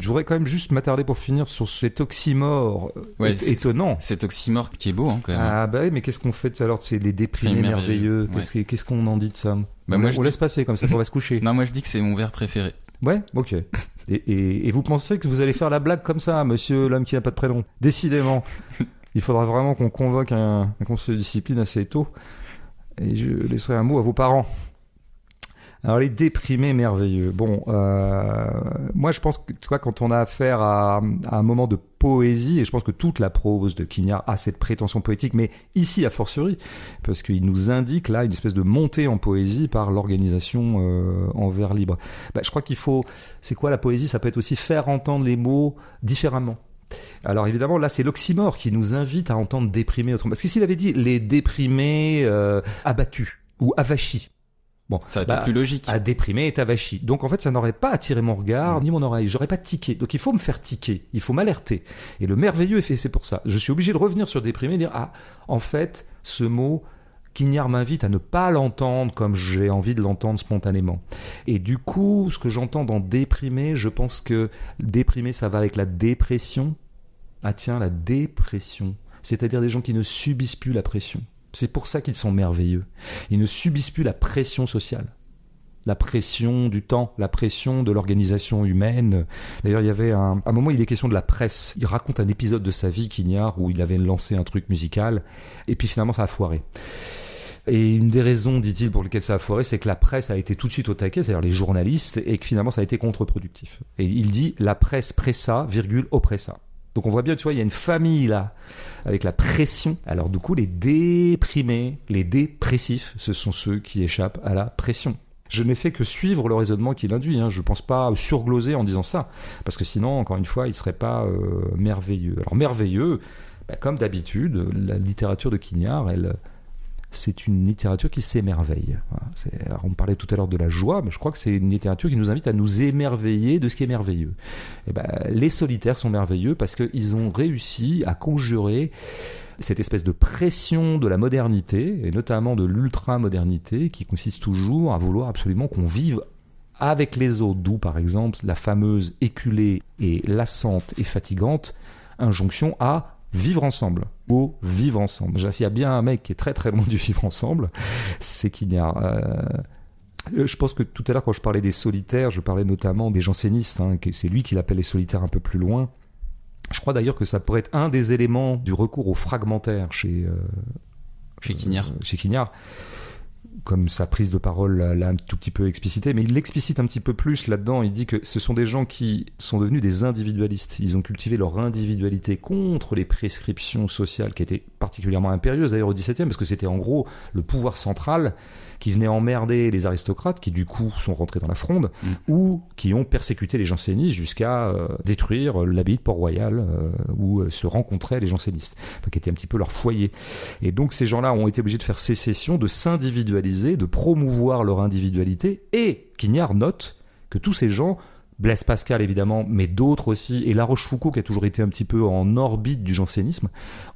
Je voudrais quand même juste m'attarder pour finir sur cet oxymore étonnant. Cet oxymore qui est beau, hein, quand même. Ah bah oui, mais qu'est-ce qu'on fait tout à l'heure? C'est les déprimés merveilleux. Ouais. Qu'est-ce qu'on en dit de ça? On laisse passer comme ça, on va se coucher. Non, moi je dis que c'est mon vers préféré. Ouais, ok. Et vous pensez que vous allez faire la blague comme ça, monsieur l'homme qui n'a pas de prénom? Décidément. Il faudra vraiment qu'on convoque un conseil de discipline assez tôt. Et je laisserai un mot à vos parents. Alors, les déprimés merveilleux. Bon, moi, je pense que, tu vois, quand on a affaire à un moment de poésie, et je pense que toute la prose de Quignard a cette prétention poétique, mais ici, a fortiori, parce qu'il nous indique, là, une espèce de montée en poésie par l'organisation en vers libre. Je crois qu'il faut... C'est quoi la poésie? Ça peut être aussi faire entendre les mots différemment. Alors évidemment, là, c'est l'oxymore qui nous invite à entendre déprimer autrement. Parce que s'il avait dit les déprimés abattus ou avachis, bon, ça va être plus logique. À déprimer est avachi. Donc en fait, ça n'aurait pas attiré mon regard ni mon oreille. J'aurais pas tiqué. Donc il faut me faire tiquer. Il faut m'alerter. Et le merveilleux est fait, c'est pour ça. Je suis obligé de revenir sur déprimé et dire en fait, ce mot, Quignard m'invite à ne pas l'entendre comme j'ai envie de l'entendre spontanément. Et du coup, ce que j'entends dans déprimé, je pense que déprimer, ça va avec la dépression. Ah tiens, la dépression. C'est-à-dire des gens qui ne subissent plus la pression. C'est pour ça qu'ils sont merveilleux. Ils ne subissent plus la pression sociale. La pression du temps, la pression de l'organisation humaine. D'ailleurs, il y avait un moment, il est question de la presse. Il raconte un épisode de sa vie, Quignard, où il avait lancé un truc musical, et puis finalement, ça a foiré. Et une des raisons, dit-il, pour lesquelles ça a foiré, c'est que la presse a été tout de suite au taquet, c'est-à-dire les journalistes, et que finalement, ça a été contre-productif. Et il dit, la presse pressa, oppressa. Donc on voit bien, tu vois, il y a une famille là, avec la pression. Alors du coup, les déprimés, les dépressifs, ce sont ceux qui échappent à la pression. Je n'ai fait que suivre le raisonnement qu'il induit, je ne pense pas surgloser en disant ça, parce que sinon, encore une fois, il ne serait pas merveilleux. Alors merveilleux, comme d'habitude, la littérature de Quignard, c'est une littérature qui s'émerveille. Alors, on parlait tout à l'heure de la joie, mais je crois que c'est une littérature qui nous invite à nous émerveiller de ce qui est merveilleux. Les solitaires sont merveilleux parce qu'ils ont réussi à conjurer cette espèce de pression de la modernité, et notamment de l'ultra-modernité, qui consiste toujours à vouloir absolument qu'on vive avec les autres, d'où par exemple la fameuse éculée et lassante et fatigante injonction à vivre ensemble, ou vivre ensemble. S'il y a bien un mec qui est très très loin du vivre ensemble, c'est Quignard. Je pense que tout à l'heure, quand je parlais des solitaires, je parlais notamment des jansénistes, que c'est lui qui l'appelle les solitaires un peu plus loin. Je crois d'ailleurs que ça pourrait être un des éléments du recours au fragmentaire chez Quignard. Comme sa prise de parole l'a un tout petit peu explicité, mais il l'explicite un petit peu plus là-dedans. Il dit que ce sont des gens qui sont devenus des individualistes. Ils ont cultivé leur individualité contre les prescriptions sociales qui étaient particulièrement impérieuses d'ailleurs au XVIIe, parce que c'était en gros le pouvoir central qui venait emmerder les aristocrates qui du coup sont rentrés dans la fronde ou qui ont persécuté les jansénistes jusqu'à détruire l'abbaye de Port-Royal où se rencontraient les jansénistes, qui était un petit peu leur foyer. Et donc ces gens-là ont été obligés de faire sécession, de s'individualiser, de promouvoir leur individualité, et Quignard note que tous ces gens, Blaise Pascal évidemment, mais d'autres aussi, et La Rochefoucauld qui a toujours été un petit peu en orbite du jansénisme,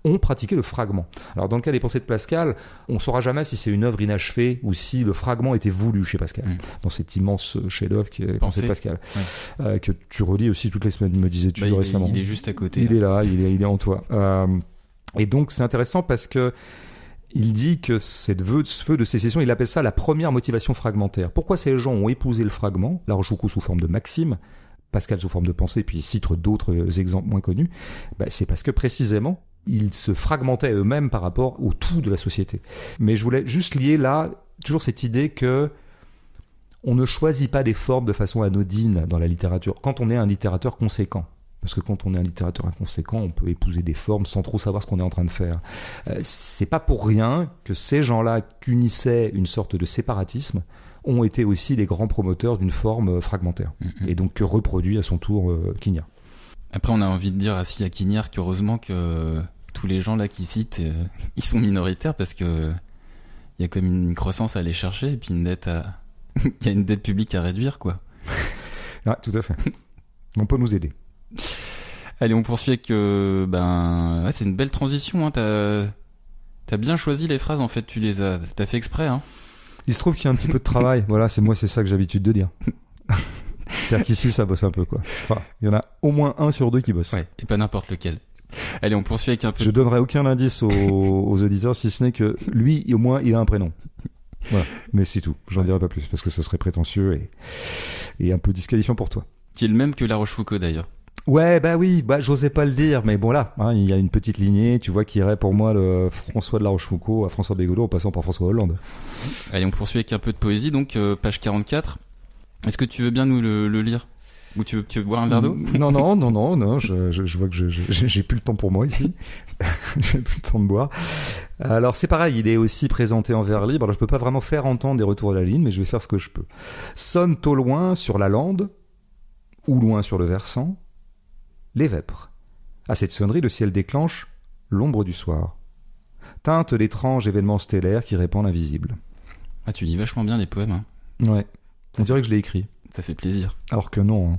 ont pratiqué le fragment. Alors dans le cas des Pensées de Pascal, on ne saura jamais si c'est une œuvre inachevée ou si le fragment était voulu chez Pascal, dans cet immense chef-d'œuvre qui est Pensées de Pascal, que tu relis aussi toutes les semaines, me disais-tu récemment. Il est juste à côté. Il est là, il est en toi. Et donc c'est intéressant parce que il dit que cette vœu de sécession, il appelle ça la première motivation fragmentaire. Pourquoi ces gens ont épousé le fragment, La Rochefoucauld sous forme de maxime, Pascal sous forme de pensée, puis il cite d'autres exemples moins connus, c'est parce que précisément, ils se fragmentaient eux-mêmes par rapport au tout de la société. Mais je voulais juste lier là, toujours cette idée que on ne choisit pas des formes de façon anodine dans la littérature, quand on est un littérateur conséquent. Parce que quand on est un littérateur inconséquent, on peut épouser des formes sans trop savoir ce qu'on est en train de faire. C'est pas pour rien que ces gens-là qu'unissaient une sorte de séparatisme ont été aussi les grands promoteurs d'une forme fragmentaire. Et donc que reproduit à son tour Quignard. Après, on a envie de dire à Quignard qu'heureusement que tous les gens là qui citent, ils sont minoritaires parce que il y a comme une croissance à aller chercher et puis une dette il y a une dette publique à réduire, quoi. Ah, tout à fait. On peut nous aider. Allez, on poursuit avec c'est une belle transition, t'as bien choisi les phrases, en fait, t'as fait exprès, Il se trouve qu'il y a un petit peu de travail, voilà, c'est ça que j'ai l'habitude de dire. C'est-à-dire qu'ici, ça bosse un peu, quoi. Enfin, il y en a au moins 1 sur 2 qui bosse. Ouais, et pas n'importe lequel. Allez, on poursuit avec un peu... Je donnerai aucun indice aux auditeurs, si ce n'est que lui, au moins, il a un prénom. Voilà. Mais c'est tout. J'en dirai pas plus, parce que ça serait prétentieux et un peu disqualifiant pour toi. Qui est le même que La Rochefoucauld, d'ailleurs. Ouais, bah oui, bah j'osais pas le dire, mais bon là, hein, il y a une petite lignée, tu vois, qui irait pour moi le François de La Rochefoucauld à François Bégodeau en passant par François Hollande. Allez, on poursuit avec un peu de poésie, donc page 44. Est-ce que tu veux bien nous le lire ? Ou tu veux boire un verre d'eau ? Non, je vois que j'ai plus le temps pour moi ici. J'ai plus le temps de boire. Alors c'est pareil, il est aussi présenté en vers libre, alors je peux pas vraiment faire entendre des retours de la ligne, mais je vais faire ce que je peux. Sonnent au loin sur la lande, ou loin sur le versant, les vêpres. À cette sonnerie, le ciel déclenche l'ombre du soir. Teinte l'étrange événement stellaire qui répand l'invisible. Ah, tu lis vachement bien les poèmes, hein. Ouais, on dirait que je l'ai écrit. Ça fait plaisir. Alors que non, hein.